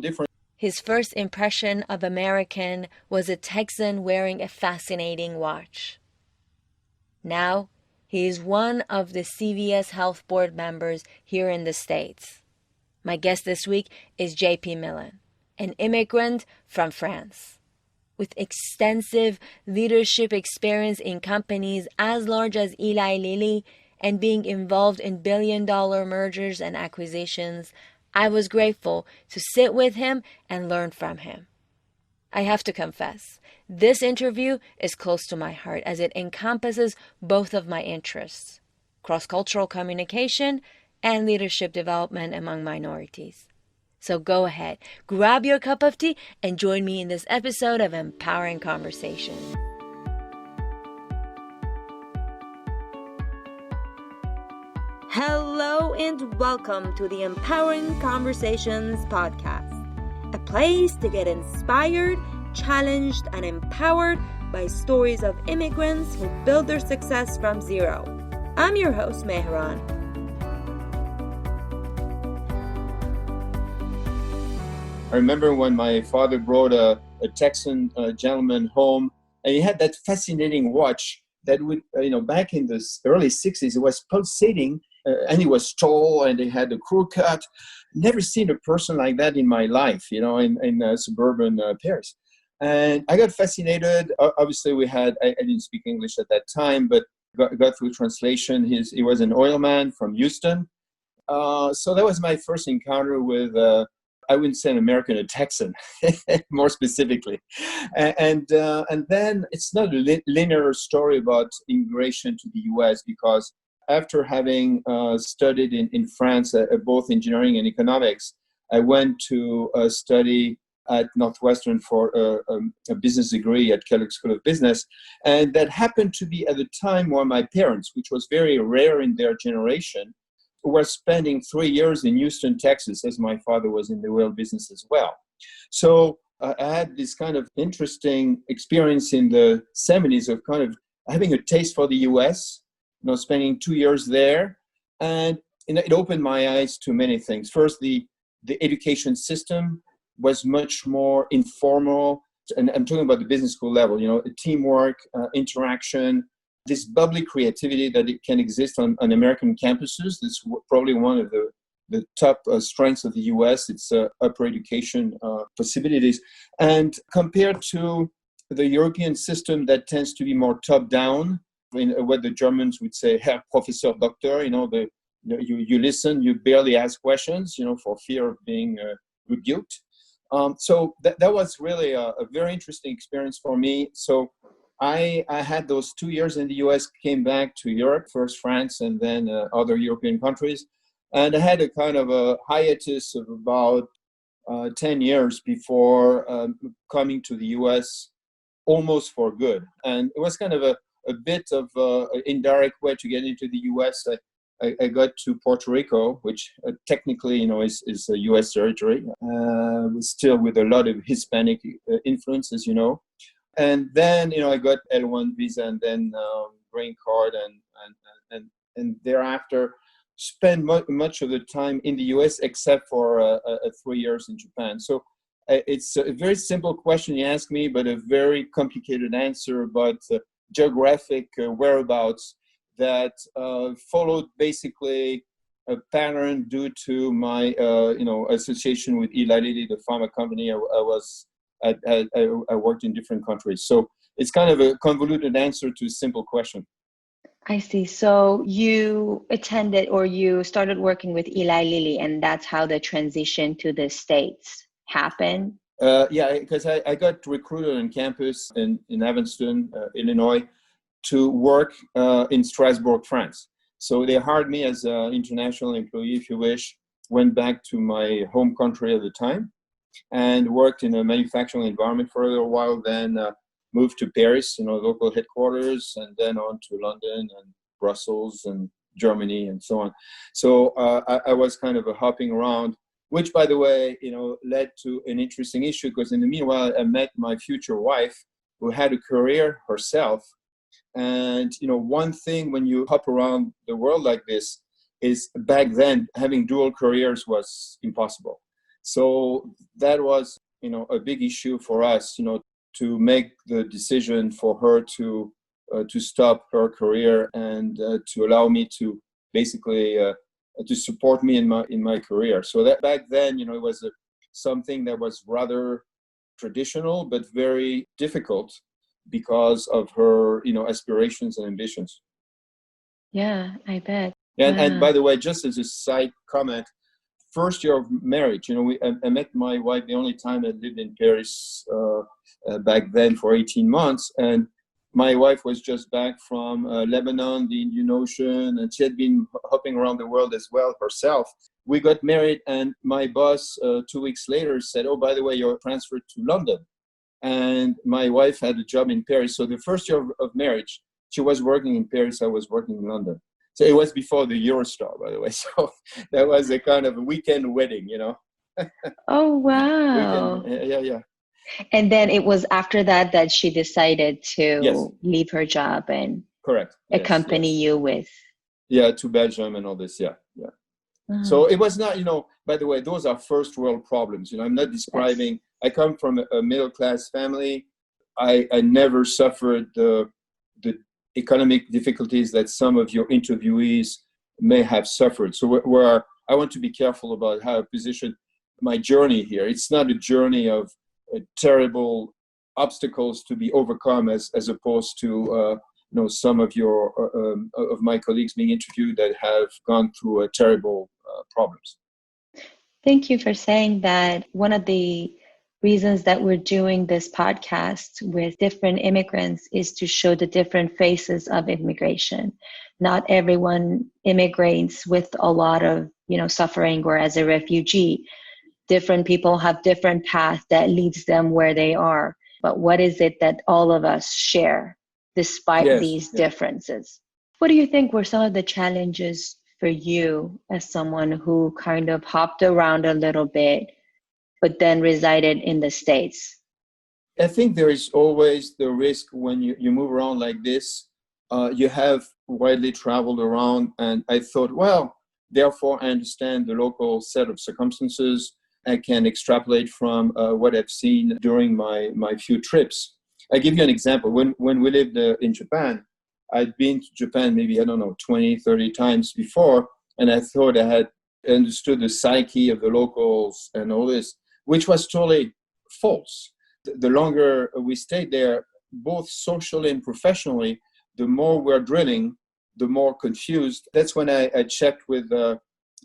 different. His first impression of American was a Texan wearing a fascinating watch. Now, he is one of the CVS Health board members here in the States. My guest this week is J.P. Millon, an immigrant from France. With extensive leadership experience in companies as large as Eli Lilly and being involved in billion-dollar mergers and acquisitions, I was grateful to sit with him and learn from him. I have to confess, this interview is close to my heart as it encompasses both of my interests, cross-cultural communication and leadership development among minorities. So go ahead, grab your cup of tea and join me in this episode of Empowering Conversations. Hello and welcome to the Empowering Conversations podcast, a place to get inspired, challenged, and empowered by stories of immigrants who build their success from zero. I'm your host, Mehran. I remember when my father brought a Texan gentleman home, and he had that fascinating watch that would, back in the early 60s, it was pulsating, and he was tall, and he had a crew cut. Never seen a person like that in my life, in suburban Paris. And I got fascinated. Obviously, I didn't speak English at that time, but got through translation. He was an oil man from Houston. So that was my first encounter with I wouldn't say an American, a Texan, more specifically. And then it's not a linear story about immigration to the U.S. because after having studied in France, both engineering and economics, I went to study at Northwestern for a business degree at Kellogg School of Business. And that happened to be at the time when my parents, which was very rare in their generation, were spending 3 years in Houston, Texas, as my father was in the oil business as well. So I had this kind of interesting experience in the 70s of kind of having a taste for the U.S., spending 2 years there. And it opened my eyes to many things. First, the education system was much more informal. And I'm talking about the business school level, teamwork, interaction, this bubbly creativity that it can exist on American campuses. That's probably one of the top strengths of the U.S. It's upper education possibilities. And compared to the European system that tends to be more top-down, what the Germans would say, Herr Professor, Doctor, you listen, you barely ask questions, for fear of being rebuked. So that was really a very interesting experience for me. So I had those 2 years in the U.S., came back to Europe, first France and then other European countries. And I had a kind of a hiatus of about 10 years before coming to the U.S. almost for good. And it was kind of a bit of an indirect way to get into the U.S. I got to Puerto Rico, which technically, is a U.S. territory, still with a lot of Hispanic influence, as you know. And then, I got L1 visa and then green card and thereafter spent much of the time in the U.S. except for 3 years in Japan. So it's a very simple question you ask me, but a very complicated answer about geographic whereabouts that followed basically a pattern due to my association with Eli Lilly, the pharma company. I worked in different countries. So it's kind of a convoluted answer to a simple question. I see. So you attended or you started working with Eli Lilly, and that's how the transition to the States happened? Yeah, because I got recruited on campus in Evanston, Illinois, to work in Strasbourg, France. So they hired me as an international employee, if you wish, went back to my home country at the time, and worked in a manufacturing environment for a little while, then moved to Paris, local headquarters, and then on to London and Brussels and Germany and so on. So I was kind of hopping around, which, by the way, led to an interesting issue, because in the meanwhile, I met my future wife, who had a career herself. And, one thing when you hop around the world like this is back then having dual careers was impossible. So that was, a big issue for us, to make the decision for her to stop her career and to allow me to basically to support me in my career. So that back then, it was something that was rather traditional, but very difficult because of her, aspirations and ambitions. Yeah, I bet. And by Wow. the way, just as a side comment, first year of marriage, I met my wife the only time I lived in Paris back then for 18 months. And my wife was just back from Lebanon, the Indian Ocean, and she had been hopping around the world as well herself. We got married, and my boss 2 weeks later said, "Oh, by the way, you're transferred to London." And my wife had a job in Paris. So the first year of marriage, she was working in Paris, I was working in London. So it was before the Eurostar, by the way. So that was a kind of a weekend wedding, Oh, Weekend, wow. yeah. And then it was after that that she decided Yes, to leave her job and correct. accompany Yes. you with. Yeah, to Belgium and all this, yeah. Oh, So it was not, by the way, those are first world problems. I'm not yes. describing, I come from a middle class family. I never suffered the economic difficulties that some of your interviewees may have suffered. So where I want to be careful about how I position my journey here. It's not a journey of terrible obstacles to be overcome as opposed to some of your of my colleagues being interviewed that have gone through terrible problems. Thank you for saying that. One of the reasons that we're doing this podcast with different immigrants is to show the different faces of immigration. Not everyone immigrates with a lot of, suffering or as a refugee. Different people have different paths that leads them where they are. But what is it that all of us share despite Yes, these yeah. differences? What do you think were some of the challenges for you as someone who kind of hopped around a little bit, but then resided in the States? I think there is always the risk when you move around like this. You have widely traveled around, and I thought, well, therefore I understand the local set of circumstances. I can extrapolate from what I've seen during my few trips. I give you an example. When we lived in Japan, I'd been to Japan maybe, I don't know, 20, 30 times before, and I thought I had understood the psyche of the locals and all this, which was totally false. The longer we stayed there, both socially and professionally, the more we're drilling, the more confused. That's when I checked with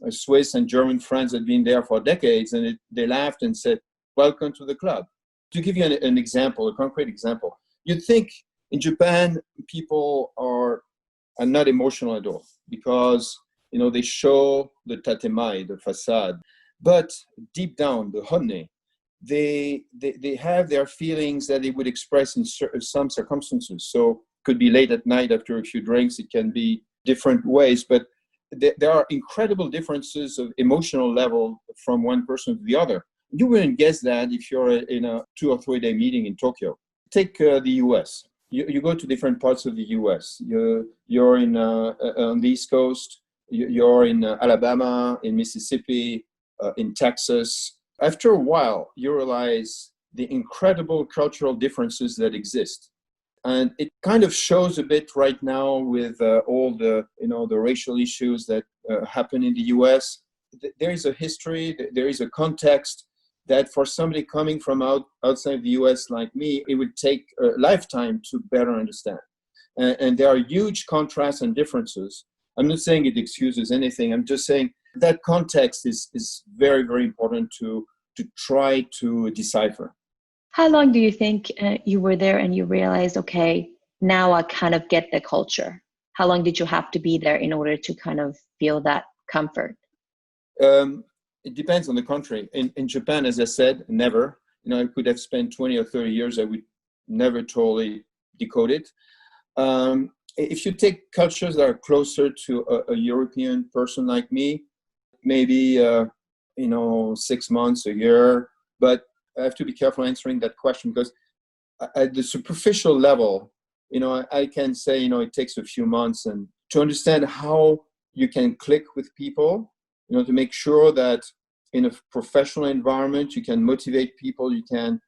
Swiss and German friends that had been there for decades, and they laughed and said, "Welcome to the club." To give you an example, a concrete example, you'd think in Japan, people are not emotional at all because, they show the tatemae, the facade. But deep down, the honne, they have their feelings that they would express in some circumstances. So could be late at night after a few drinks. It can be different ways, but there are incredible differences of emotional level from one person to the other. You wouldn't guess that if you're in a 2 or 3 day meeting in Tokyo. Take the US. You go to different parts of the US. You're in on the East Coast. You're in Alabama, in Mississippi, in Texas. After a while, you realize the incredible cultural differences that exist. And it kind of shows a bit right now with all the, the racial issues that happen in the US. There is a history, there is a context that for somebody coming from outside the US like me, it would take a lifetime to better understand. And there are huge contrasts and differences. I'm not saying it excuses anything. I'm just saying that context is very, very important to try to decipher. How long do you think you were there and you realized, okay, now I kind of get the culture? How long did you have to be there in order to kind of feel that comfort? It depends on the country. In Japan, as I said, never. I could have spent 20 or 30 years. I would never totally decode it. If you take cultures that are closer to a European person like me, maybe 6 months, a year. But I have to be careful answering that question because at the superficial level, I can say, it takes a few months and to understand how you can click with people, to make sure that in a professional environment. You can motivate people. You can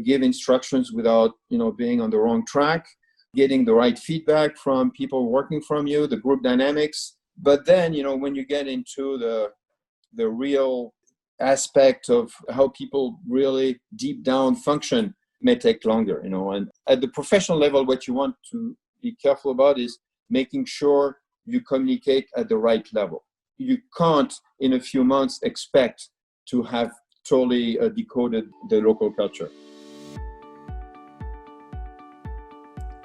give instructions without, being on the wrong track, getting the right feedback from people working from you, the group dynamics. But then, when you get into the real aspect of how people really deep down function, may take longer, and at the professional level, what you want to be careful about is making sure you communicate at the right level. You can't, in a few months, expect to have totally decoded the local culture.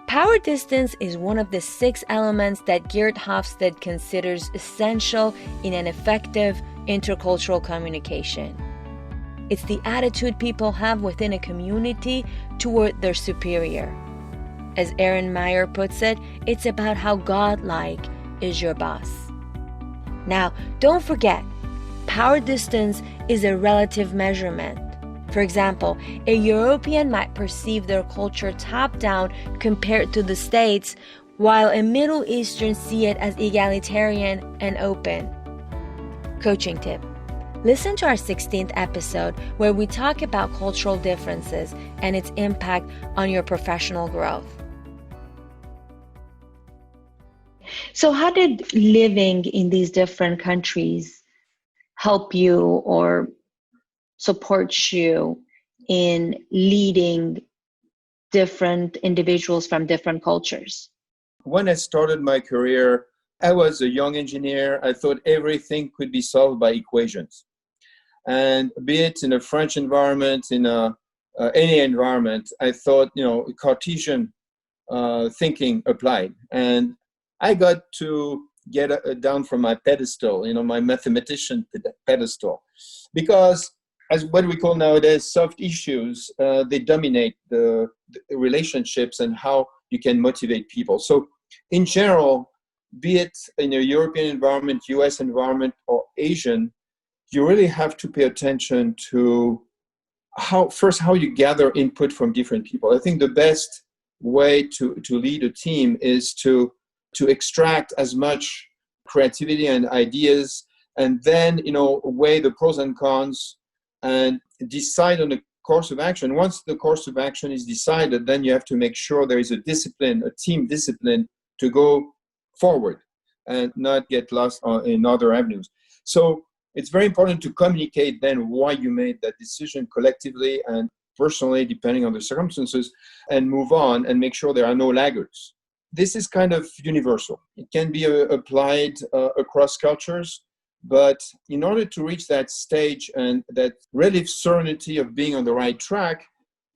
Power distance is one of the 6 elements that Geert Hofstede considers essential in an effective intercultural communication. It's the attitude people have within a community toward their superior. As Aaron Meyer puts it, it's about how godlike is your boss. Now, don't forget, power distance is a relative measurement. For example, a European might perceive their culture top-down compared to the States, while a Middle Eastern see it as egalitarian and open. Coaching tip. Listen to our 16th episode where we talk about cultural differences and its impact on your professional growth. So how did living in these different countries help you or support you in leading different individuals from different cultures? When I started my career, I was a young engineer. I thought everything could be solved by equations. And be it in a French environment, in any environment, I thought, Cartesian thinking applied. And I got to get down from my pedestal, my mathematician pedestal, because as what we call nowadays soft issues, they dominate the relationships and how you can motivate people. So in general, be it in a European environment, US environment, or Asian, you really have to pay attention to how you gather input from different people. I think the best way to lead a team is to extract as much creativity and ideas, and then weigh the pros and cons and decide on a course of action. Once the course of action is decided, then you have to make sure there is a discipline, a team discipline, to go forward and not get lost in other avenues. So it's very important to communicate then why you made that decision collectively and personally, depending on the circumstances, and move on and make sure there are no laggards. This is kind of universal. It can be applied across cultures, but in order to reach that stage and that relative certainty of being on the right track,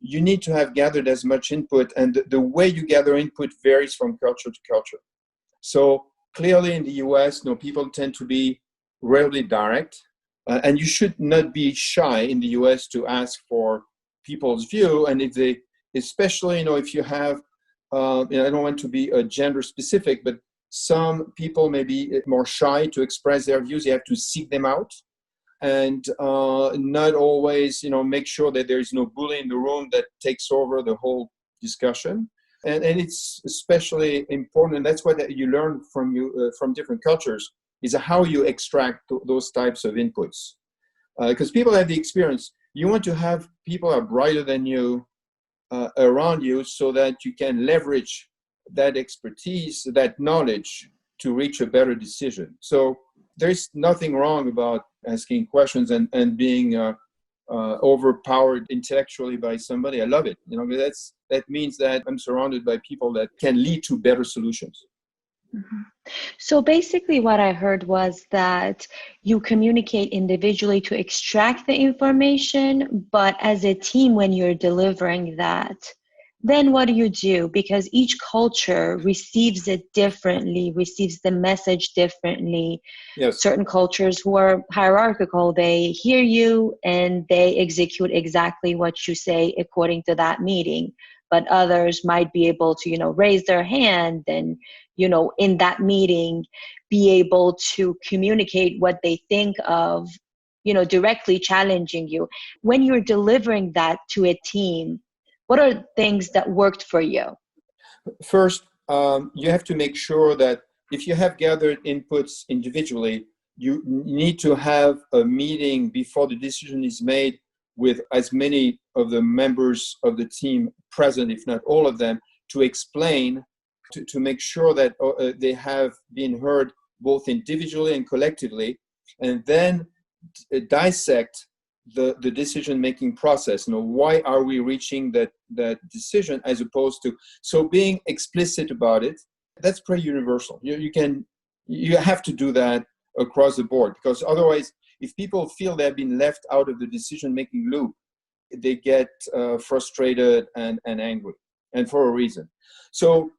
you need to have gathered as much input, and the way you gather input varies from culture to culture. So clearly in the US, people tend to be rarely direct, and you should not be shy in the US to ask for people's view. And if they, especially, if you have, I don't want to be gender specific, but some people may be more shy to express their views. You have to seek them out, and not always, make sure that there is no bully in the room that takes over the whole discussion. And it's especially important, and that's what you learn from different cultures, is how you extract those types of inputs. Because people have the experience. You want to have people who are brighter than you around you so that you can leverage that expertise, that knowledge, to reach a better decision. So there's nothing wrong about asking questions and being overpowered intellectually by somebody. I love it. That means that I'm surrounded by people that can lead to better solutions. Mm-hmm. So basically what I heard was that you communicate individually to extract the information, but as a team, when you're delivering that, then what do you do? Because each culture receives it differently, receives the message differently. Yes. Certain cultures who are hierarchical, they hear you and they execute exactly what you say according to that meeting. But others might be able to, raise their hand and, in that meeting, be able to communicate what they think of, directly challenging you. When you're delivering that to a team, what are things that worked for you? First, you have to make sure that if you have gathered inputs individually, you need to have a meeting before the decision is made with as many of the members of the team present, if not all of them, to explain, to make sure that they have been heard both individually and collectively, and then dissect the decision-making process. Why are we reaching that decision, as opposed to, so being explicit about it, that's pretty universal. You have to do that across the board, because otherwise, if people feel they've been left out of the decision-making loop, they get frustrated and angry, and for a reason. So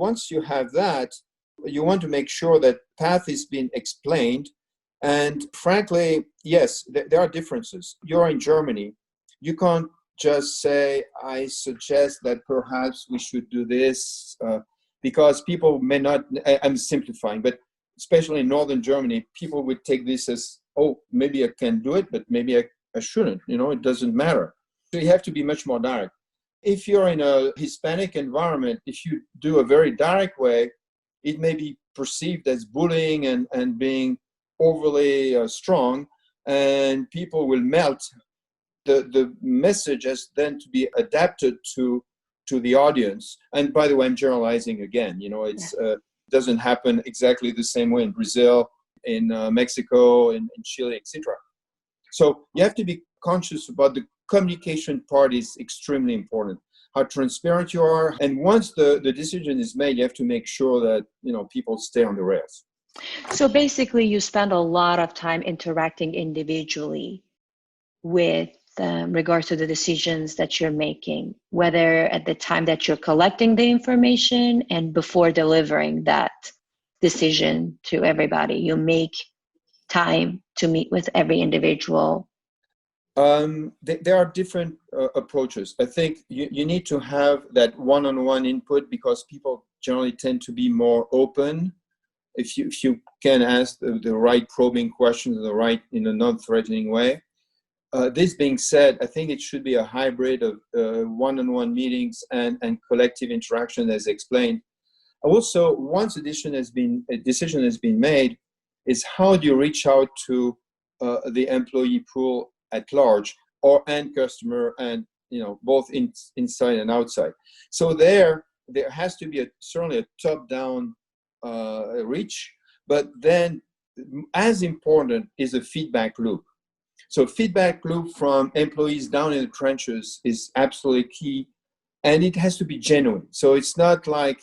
once you have that, you want to make sure that path is being explained. And frankly, yes, there are differences. You're in Germany. You can't just say, I suggest that perhaps we should do this, because people may not, I'm simplifying, but especially in Northern Germany, people would take this as, oh, maybe I can do it, but maybe I shouldn't. It doesn't matter. So you have to be much more direct. If you're in a Hispanic environment, if you do a very direct way, it may be perceived as bullying and being overly strong, and people will melt. The message has then to be adapted to the audience. And by the way, I'm generalizing again. It's doesn't happen exactly the same way in Brazil, in Mexico, in Chile, etc. So you have to be conscious about the communication part is extremely important. How transparent you are, and once the decision is made, you have to make sure that people stay on the rails. So basically, you spend a lot of time interacting individually with regards to the decisions that you're making, whether at the time that you're collecting the information and before delivering that decision to everybody. You make time to meet with every individual. There are different approaches. I think you need to have that one-on-one input, because people generally tend to be more open. If you can ask the right probing questions in a non-threatening way. This being said, I think it should be a hybrid of one-on-one meetings and collective interaction, as explained. Also, once a decision has been made, is how do you reach out to the employee pool at large, or end customer, and both inside and outside. So there has to be certainly a top-down reach, but then as important is a feedback loop. So feedback loop from employees down in the trenches is absolutely key, and it has to be genuine. So it's not like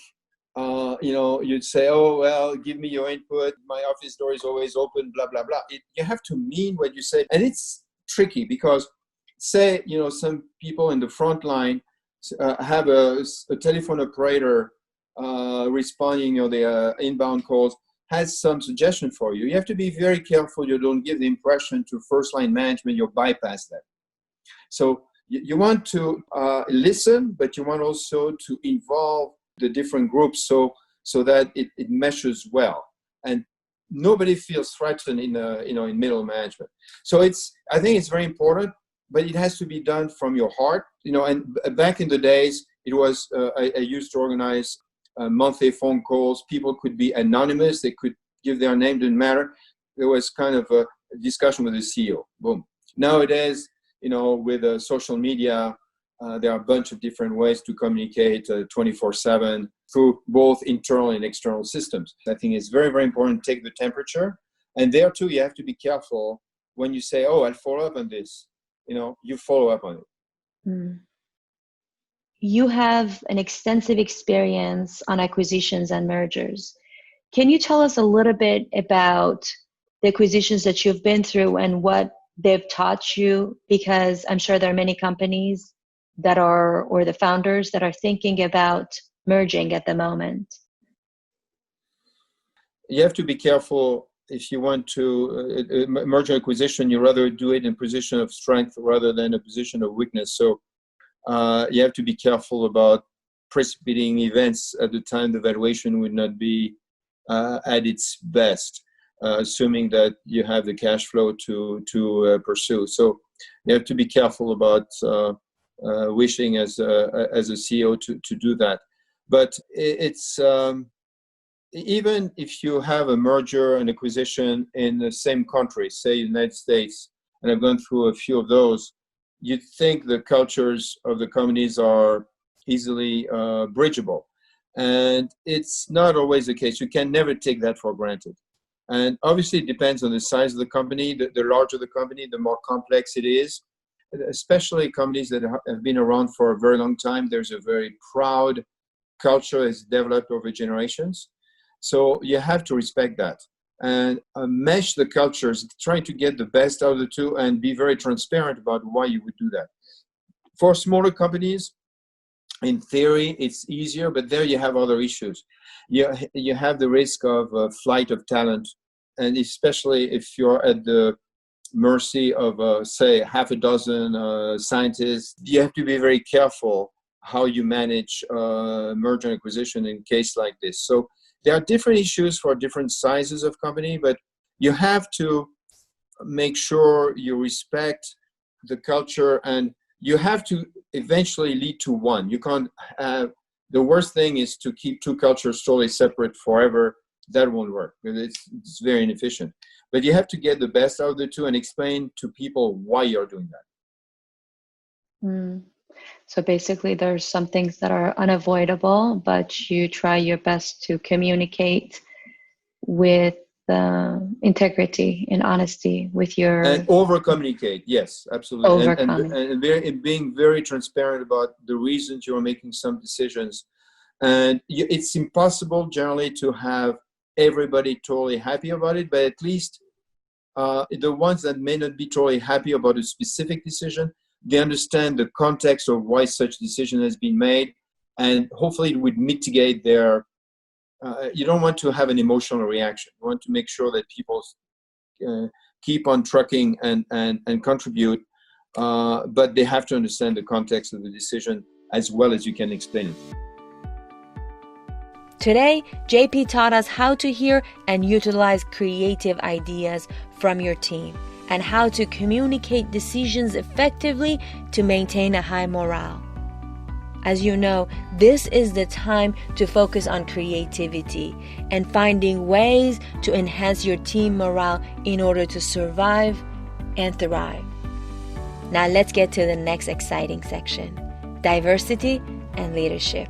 you'd say, oh, well, give me your input, my office door is always open, blah, blah, blah. You have to mean what you say. And it's tricky, because say, some people in the front line have a telephone operator responding, the inbound calls, has some suggestion for you. You have to be very careful you don't give the impression to first line management you bypass that. So you want to listen, but you want also to involve the different groups so that it meshes well, and nobody feels threatened in middle management. So I think it's very important, but it has to be done from your heart. And back in the days, it was I used to organize monthly phone calls. People could be anonymous. They could give their name, didn't matter. There was kind of a discussion with the CEO. Boom. Nowadays, with social media, there are a bunch of different ways to communicate 24/7 through both internal and external systems. I think it's very, very important to take the temperature. And there too, you have to be careful when you say, oh, I'll follow up on this. You follow up on it. Mm. You have an extensive experience on acquisitions and mergers. Can you tell us a little bit about the acquisitions that you've been through and what they've taught you? Because I'm sure there are many companies or the founders that are thinking about merging at the moment. You have to be careful if you want to merger acquisition. You rather do it in a position of strength rather than a position of weakness. So you have to be careful about precipitating events at the time the valuation would not be at its best, assuming that you have the cash flow to pursue. So you have to be careful about wishing as a CEO to do that. But it's even if you have a merger and acquisition in the same country, say United States, and I've gone through a few of those, you'd think the cultures of the companies are easily bridgeable. And it's not always the case. You can never take that for granted. And obviously it depends on the size of the company. The larger the company, the more complex it is, especially companies that have been around for a very long time. There's a very proud culture that's developed over generations. So you have to respect that and mesh the cultures, trying to get the best out of the two and be very transparent about why you would do that. For smaller companies, in theory, it's easier, but there you have other issues. You have the risk of flight of talent, and especially if you're at the mercy of, say, half a dozen scientists, you have to be very careful how you manage merger and acquisition in a case like this. So there are different issues for different sizes of company, but you have to make sure you respect the culture, and you have to eventually lead to one. You can't have, the worst thing is to keep two cultures totally separate forever. That won't work. It's very inefficient. But you have to get the best out of the two and explain to people why you're doing that. So basically, there's some things that are unavoidable, but you try your best to communicate with integrity and honesty with your... And over-communicate, yes, absolutely. And being very transparent about the reasons you're making some decisions. And it's impossible generally to have everybody totally happy about it, but at least the ones that may not be totally happy about a specific decision, they understand the context of why such decision has been made, and hopefully it would mitigate their... you don't want to have an emotional reaction. You want to make sure that people keep on trucking and contribute, but they have to understand the context of the decision as well as you can explain it. Today, JP taught us how to hear and utilize creative ideas from your team and how to communicate decisions effectively to maintain a high morale. As you know, this is the time to focus on creativity and finding ways to enhance your team morale in order to survive and thrive. Now let's get to the next exciting section: diversity and leadership.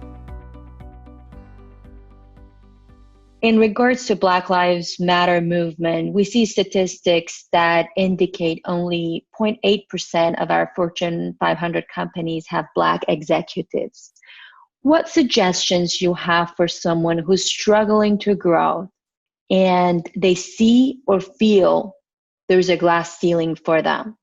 In regards to Black Lives Matter movement, we see statistics that indicate only 0.8% of our Fortune 500 companies have Black executives. What suggestions you have for someone who's struggling to grow and they see or feel there's a glass ceiling for them?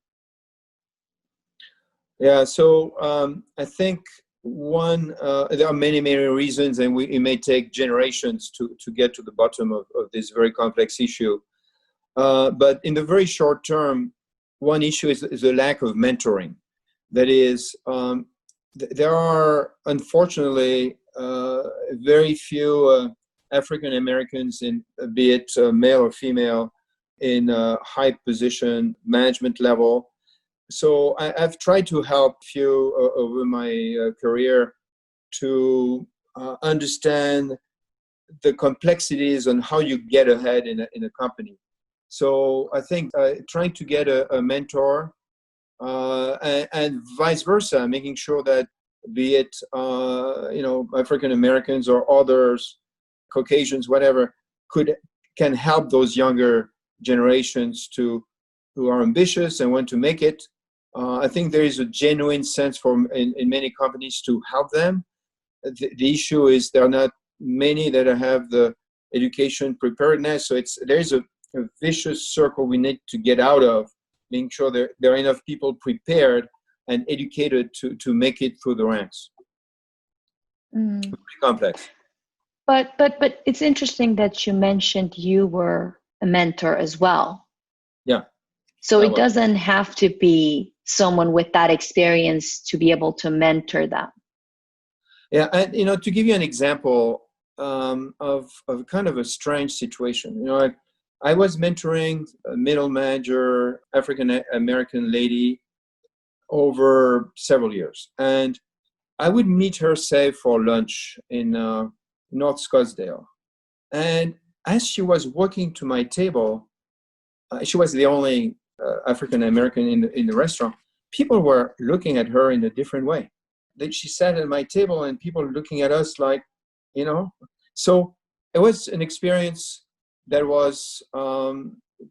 Yeah, so I think there are many reasons, and it may take generations to get to the bottom of this very complex issue. But in the very short term, one issue is the lack of mentoring. That is, there are unfortunately very few African Americans, be it male or female, in high position management level. So I've tried to help few over my career to understand the complexities on how you get ahead in a company. So I think trying to get a mentor and vice versa, making sure that, be it African Americans or others, Caucasians, whatever, can help those younger generations who are ambitious and want to make it. I think there is a genuine sense in many companies to help them. The issue is there are not many that have the education preparedness. So there's a vicious circle we need to get out of, making sure there are enough people prepared and educated to make it through the ranks. It's pretty complex. But it's interesting that you mentioned you were a mentor as well. Yeah. So it doesn't have to be someone with that experience to be able to mentor them. Yeah, and to give you an example of kind of a strange situation, I was mentoring a middle manager, African American lady, over several years, and I would meet her, say, for lunch in North Scottsdale, And as she was walking to my table, she was the only African American in the restaurant. People were looking at her in a different way. She sat at my table, and people were looking at us like, you know. So it was an experience that was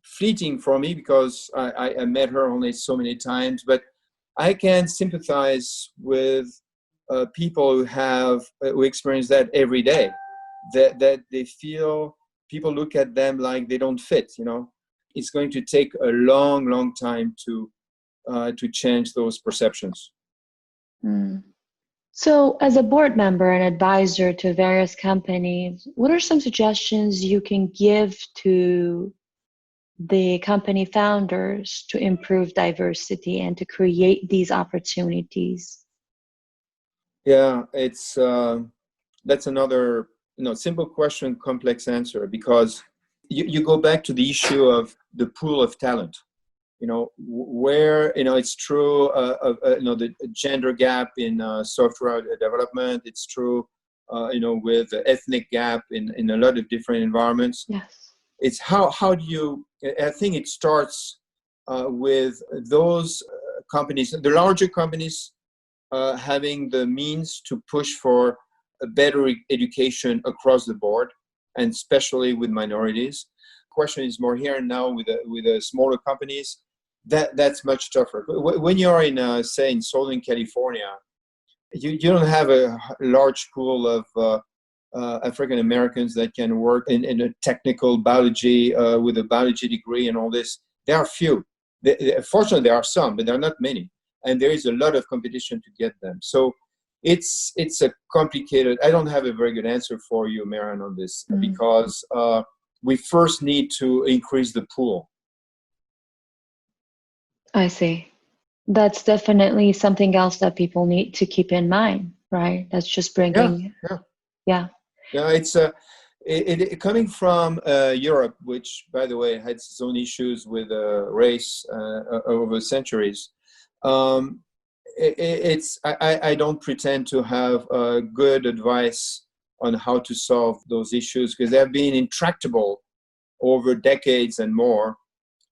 fleeting for me because I met her only so many times. But I can sympathize with people who experience that every day. That they feel people look at them like they don't fit. It's going to take a long, long time to change those perceptions. Mm. So, as a board member and advisor to various companies, what are some suggestions you can give to the company founders to improve diversity and to create these opportunities? Yeah, it's that's another simple question, complex answer, because you go back to the issue of the pool of talent. Where it's true the gender gap in software development. It's true with the ethnic gap in a lot of different environments. Yes. It's how do you, I think it starts with those companies, the larger companies, having the means to push for a better education across the board, and especially with minorities. Question is more here and now with the smaller companies. That's much tougher. When you're in, say, in Southern California, you don't have a large pool of African Americans that can work in a technical biology with a biology degree and all this. There are few. Fortunately, there are some, but there are not many. And there is a lot of competition to get them. So it's a complicated. I don't have a very good answer for you, Mehran, on this, because we first need to increase the pool. I see. That's definitely something else that people need to keep in mind, right? That's just bringing. Yeah. It's coming from Europe, which, by the way, had its own issues with race over centuries. I don't pretend to have good advice on how to solve those issues, because they have been intractable over decades and more.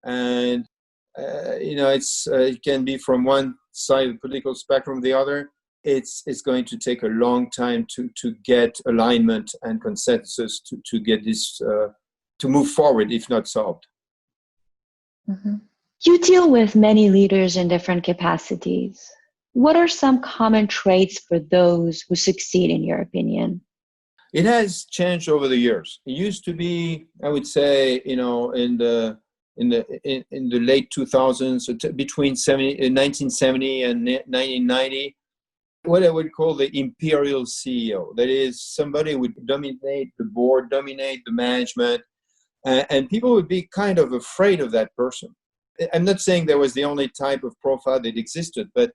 And it can be from one side of the political spectrum to the other. It's going to take a long time to get alignment and consensus to get this to move forward, if not solved. Mm-hmm. You deal with many leaders in different capacities. What are some common traits for those who succeed, in your opinion? It has changed over the years. It used to be, I would say, in the late 2000s, between 1970 and 1990, what I would call the imperial CEO. That is, somebody would dominate the board, dominate the management, and people would be kind of afraid of that person. I'm not saying there was the only type of profile that existed, but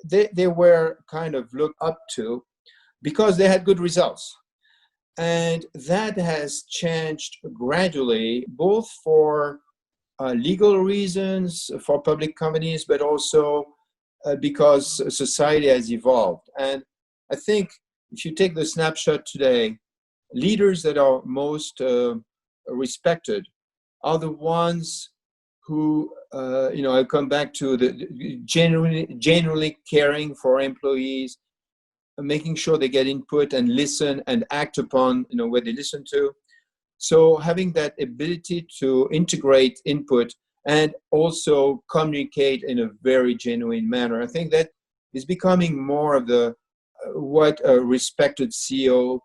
they were kind of looked up to because they had good results. And that has changed gradually, both for legal reasons for public companies, but also because society has evolved. And I think if you take the snapshot today, leaders that are most respected are the ones who, I come back to the genuinely caring for employees, making sure they get input and listen and act upon, what they listen to. So having that ability to integrate input and also communicate in a very genuine manner, I think that is becoming more of what a respected CEO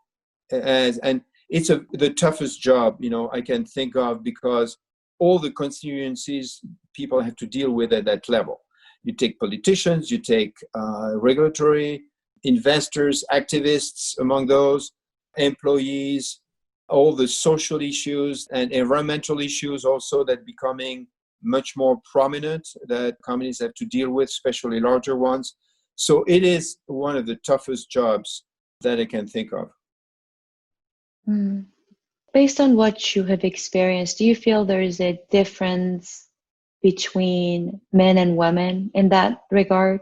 has. And it's the toughest job, I can think of, because all the constituencies people have to deal with at that level. You take politicians, you take regulatory, investors, activists, among those, employees, all the social issues and environmental issues also that becoming much more prominent that companies have to deal with, especially larger ones. So it is one of the toughest jobs that I can think of. Based on what you have experienced, do you feel there is a difference between men and women in that regard?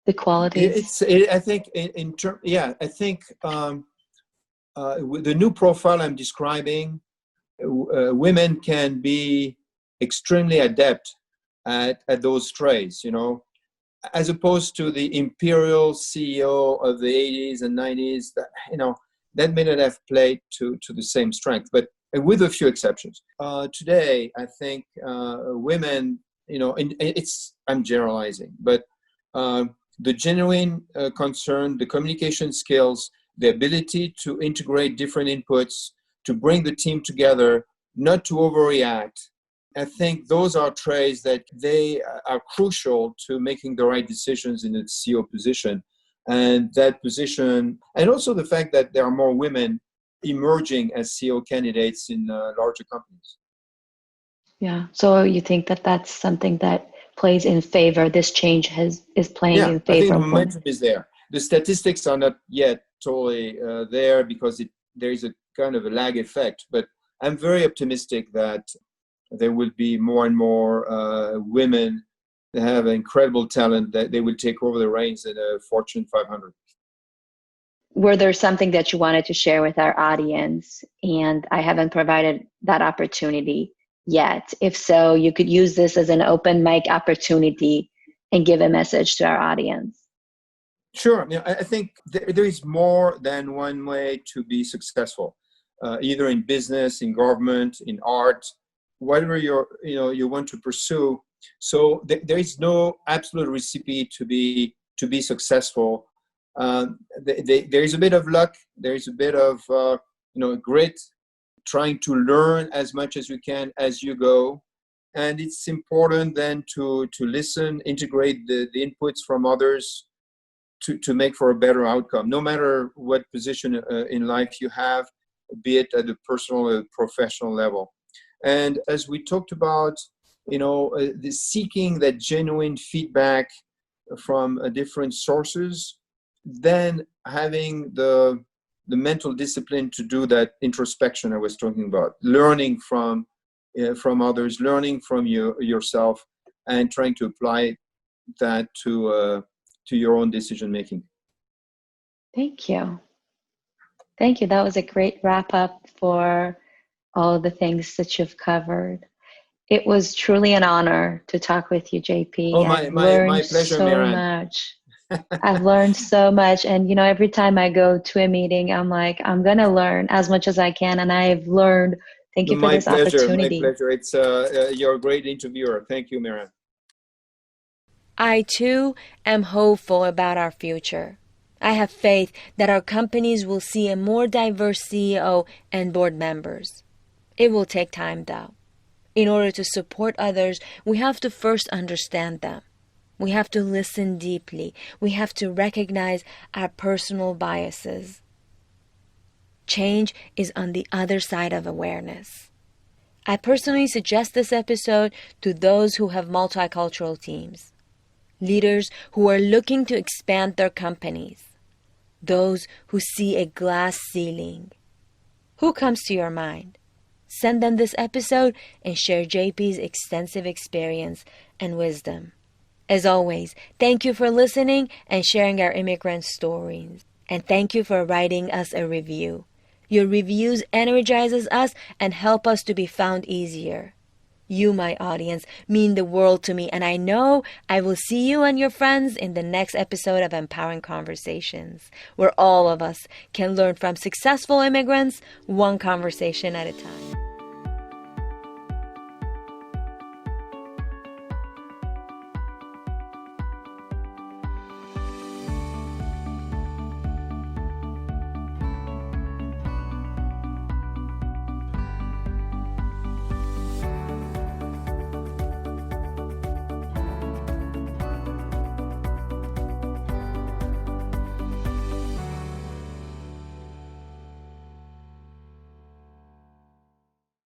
The qualities? I think I think with the new profile I'm describing, women can be extremely adept at those traits, as opposed to the imperial CEO of the 80s and 90s, that may not have played to the same strength, but with a few exceptions. Today, I think women, I'm generalizing, but the genuine concern, the communication skills, the ability to integrate different inputs, to bring the team together, not to overreact. I think those are traits that they are crucial to making the right decisions in the CEO position. And that position, and also the fact that there are more women emerging as CEO candidates in larger companies. Yeah. So you think that that's something that plays in favor, this change is playing in favor? I think the momentum is there. The statistics are not yet totally there because there is a kind of a lag effect, but I'm very optimistic that there will be more and more women that have incredible talent that they will take over the reins in a Fortune 500. Were there something that you wanted to share with our audience and I haven't provided that opportunity yet? If so, you could use this as an open mic opportunity and give a message to our audience. Sure. I think there is more than one way to be successful, either in business, in government, in art, whatever you want to pursue. So there is no absolute recipe to be successful. There is a bit of luck. There is a bit of grit, trying to learn as much as you can as you go. And it's important then to listen, integrate the inputs from others to make for a better outcome, no matter what position in life you have, be it at the personal or professional level. And as we talked about, the seeking that genuine feedback from different sources, then having the mental discipline to do that introspection I was talking about, learning from others, learning from yourself, and trying to apply that to your own decision making. Thank you. Thank you. That was a great wrap up for all the things that you've covered. It was truly an honor to talk with you, JP. Oh, my pleasure, Mehran. I've learned so much. And, every time I go to a meeting, I'm like, I'm going to learn as much as I can. And I've learned. Thank you for this opportunity. My pleasure. It's you're a great interviewer. Thank you, Mehran. I, too, am hopeful about our future. I have faith that our companies will see a more diverse CEO and board members. It will take time, though. In order to support others, we have to first understand them. We have to listen deeply. We have to recognize our personal biases. Change is on the other side of awareness. I personally suggest this episode to those who have multicultural teams, leaders who are looking to expand their companies, those who see a glass ceiling. Who comes to your mind? Send them this episode and share JP's extensive experience and wisdom. As always, thank you for listening and sharing our immigrant stories. And thank you for writing us a review. Your reviews energizes us and help us to be found easier. You, my audience, mean the world to me, and I know I will see you and your friends in the next episode of Empowering Conversations, where all of us can learn from successful immigrants, one conversation at a time.